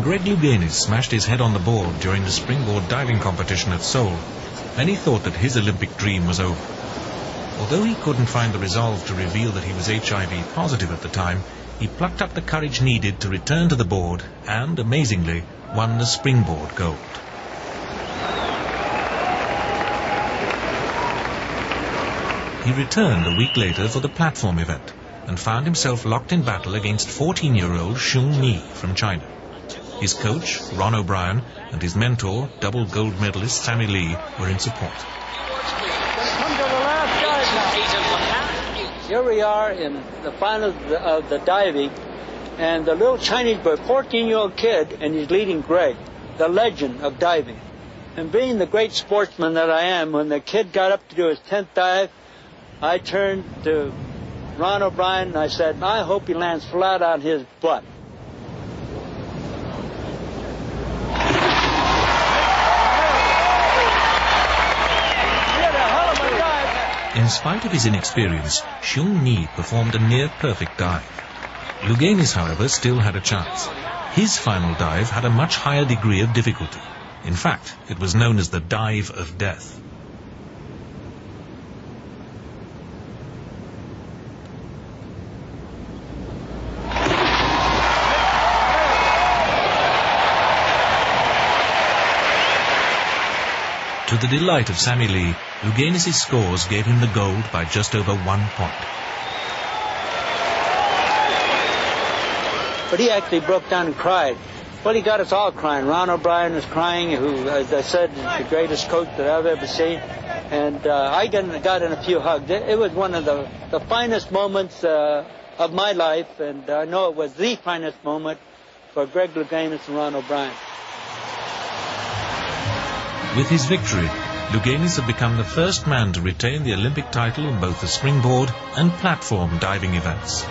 Greg Louganis smashed his head on the board during the springboard diving competition at Seoul, many thought that his Olympic dream was over. Although he couldn't find the resolve to reveal that he was HIV positive at the time, he plucked up the courage needed to return to the board and, amazingly, won the springboard gold. He returned a week later for the platform event and found himself locked in battle against 14-year-old Xiong Ni from China. His coach, Ron O'Brien, and his mentor, double gold medalist Sammy Lee, were in support. Come to the last dive now. Here we are in the final of the diving, and the little Chinese boy, 14-year-old kid, and he's leading Greg, the legend of diving. And being the great sportsman that I am, when the kid got up to do his 10th dive, I turned to Ron O'Brien and I said, I hope he lands flat on his butt. In spite of his inexperience, Xiong Ni performed a near-perfect dive. Louganis, however, still had a chance. His final dive had a much higher degree of difficulty. In fact, it was known as the dive of death. To the delight of Sammy Lee, Louganis' scores gave him the gold by just over 1 point. But he actually broke down and cried. Well, he got us all crying. Ron O'Brien was crying, who, as I said, is the greatest coach that I've ever seen. And I got in a few hugs. It was one of the finest moments of my life, and I know it was the finest moment for Greg Louganis and Ron O'Brien. With his victory, Louganis had become the first man to retain the Olympic title in both the springboard and platform diving events.